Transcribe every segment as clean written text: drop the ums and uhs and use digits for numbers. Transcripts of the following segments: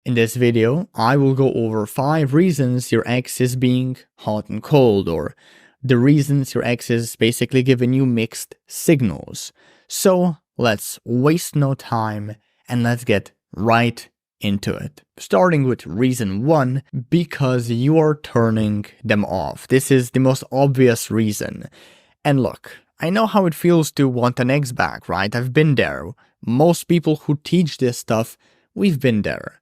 In this video, I will go over 5 reasons your ex is being hot and cold, or the reasons your ex is basically giving you mixed signals. So let's waste no time and let's get right into it. Starting with reason 1, because you are turning them off. This is the most obvious reason. And look, I know how it feels to want an ex back, right? I've been there. Most people who teach this stuff, we've been there.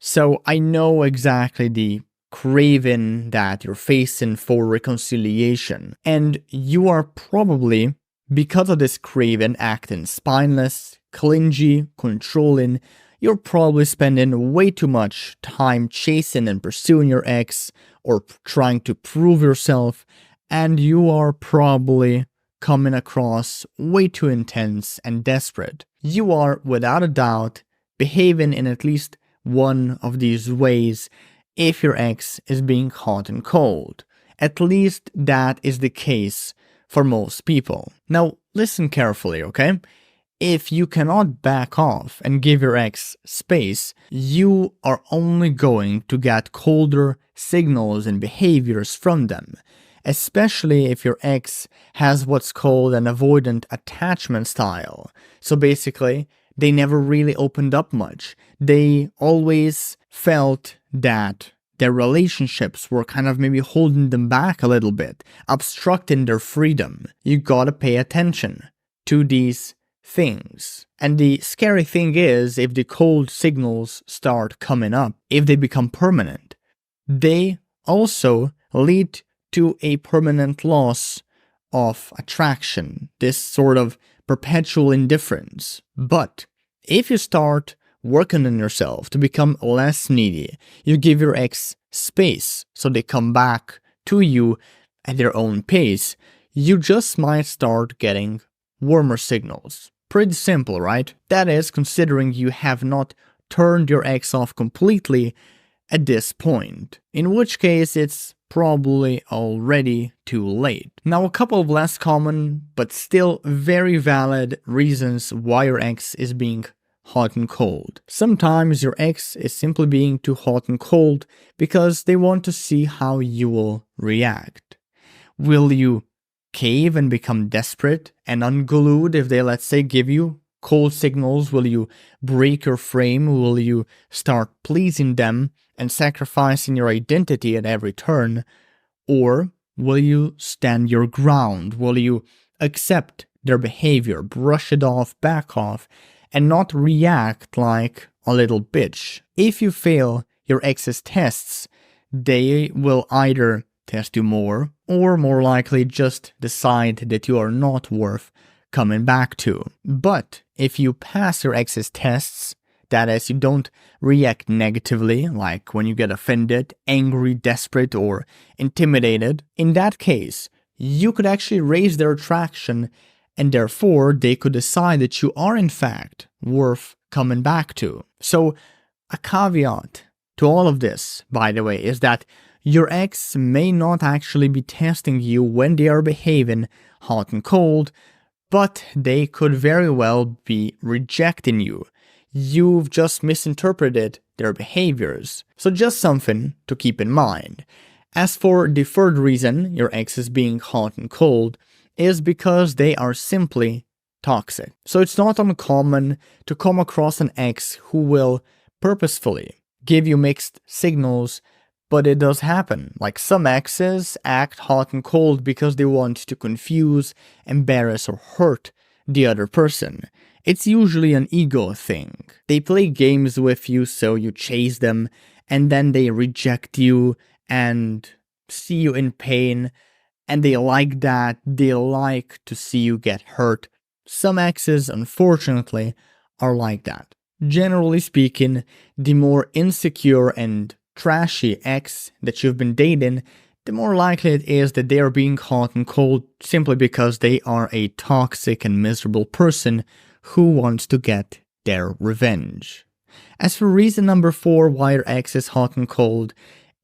So I know exactly the craving that you're facing for reconciliation. And you are probably, because of this craving, acting spineless, clingy, controlling. You're probably spending way too much time chasing and pursuing your ex or trying to prove yourself. And you are probably coming across way too intense and desperate. You are, without a doubt, behaving in at least one of these ways if your ex is being hot and cold. At least that is the case for most people. Now, listen carefully, okay? If you cannot back off and give your ex space, you are only going to get colder signals and behaviors from them. Especially if your ex has what's called an avoidant attachment style. So basically, they never really opened up much. They always felt that their relationships were kind of maybe holding them back a little bit, obstructing their freedom. You gotta pay attention to these things. And the scary thing is, if the cold signals start coming up, if they become permanent, they also lead to a permanent loss of attraction, this sort of perpetual indifference. But if you start working on yourself to become less needy, you give your ex space so they come back to you at their own pace, you just might start getting warmer signals. Pretty simple, right? That is, considering you have not turned your ex off completely at this point, in which case it's probably already too late. Now, a couple of less common but still very valid reasons why your ex is being hot and cold. Sometimes your ex is simply being too hot and cold because they want to see how you will react. Will you cave and become desperate and unglued if they, let's say, give you cold signals? Will you break your frame? Will you start pleasing them and sacrificing your identity at every turn? Or will you stand your ground? Will you accept their behavior, brush it off, back off, and not react like a little bitch? If you fail your ex's tests, they will either test you more, or more likely just decide that you are not worth coming back to. But if you pass your ex's tests, that is, you don't react negatively, like when you get offended, angry, desperate, or intimidated, in that case, you could actually raise their attraction, and therefore they could decide that you are in fact worth coming back to. So a caveat to all of this, by the way, is that your ex may not actually be testing you when they are behaving hot and cold, but they could very well be rejecting you. You've just misinterpreted their behaviors. So just something to keep in mind. As for the third reason your ex is being hot and cold, is because they are simply toxic. So it's not uncommon to come across an ex who will purposefully give you mixed signals, but it does happen. Like, some exes act hot and cold because they want to confuse, embarrass, or hurt the other person. It's usually an ego thing. They play games with you, so you chase them, and then they reject you and see you in pain, and they like that. They like to see you get hurt. Some exes, unfortunately, are like that. Generally speaking, the more insecure and trashy ex that you've been dating, the more likely it is that they are being hot and cold simply because they are a toxic and miserable person who wants to get their revenge. As for reason number 4 why your ex is hot and cold,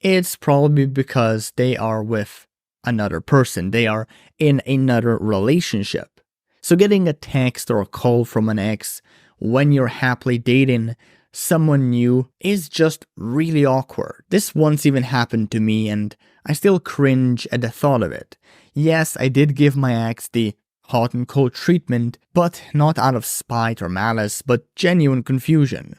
it's probably because they are with another person. They are in another relationship. So getting a text or a call from an ex when you're happily dating someone new is just really awkward. This once even happened to me and I still cringe at the thought of it. Yes, I did give my ex the hot and cold treatment, but not out of spite or malice, but genuine confusion.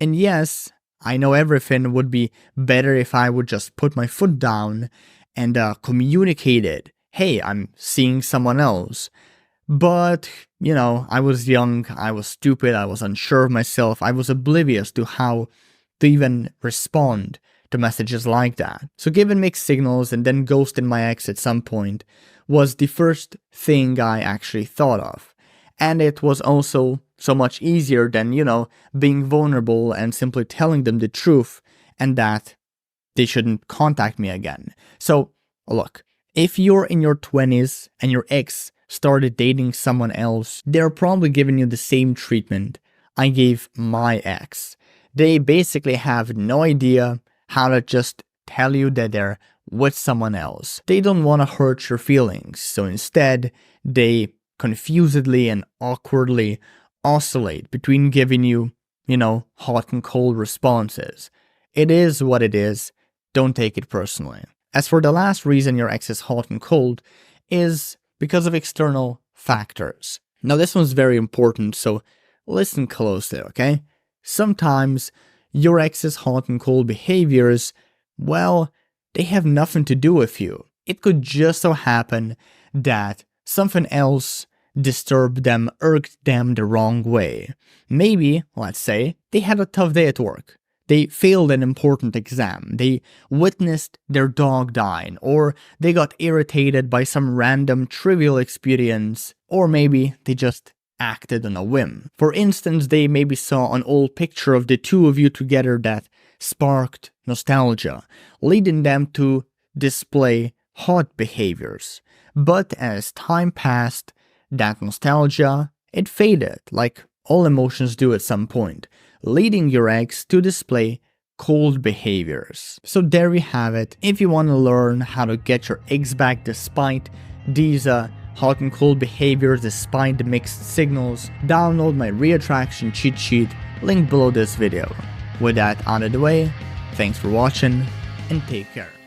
And yes, I know everything would be better if I would just put my foot down and communicate it. Hey, I'm seeing someone else. But, I was young, I was stupid, I was unsure of myself, I was oblivious to how to even respond to messages like that. So giving mixed signals and then ghosting my ex at some point was the first thing I actually thought of. And it was also so much easier than, being vulnerable and simply telling them the truth and that they shouldn't contact me again. So, look, if you're in your 20s and your ex started dating someone else, they're probably giving you the same treatment I gave my ex. They basically have no idea how to just tell you that they're with someone else. They don't want to hurt your feelings, so instead, they confusedly and awkwardly oscillate between giving you, hot and cold responses. It is what it is. Don't take it personally. As for the last reason your ex is hot and cold is because of external factors. Now this one's very important, so listen closely, okay? Sometimes your ex's hot and cold behaviors, well, they have nothing to do with you. It could just so happen that something else disturbed them, irked them the wrong way. Maybe, let's say, they had a tough day at work. They failed an important exam, they witnessed their dog dying, or they got irritated by some random trivial experience, or maybe they just acted on a whim. For instance, they maybe saw an old picture of the two of you together that sparked nostalgia, leading them to display hot behaviors. But as time passed, that nostalgia, it faded, like all emotions do at some point, leading your ex to display cold behaviors. So there you have it. If you want to learn how to get your ex back despite these hot and cold behaviors, despite the mixed signals, download my reattraction cheat sheet, link below this video. With that out of the way, thanks for watching and take care.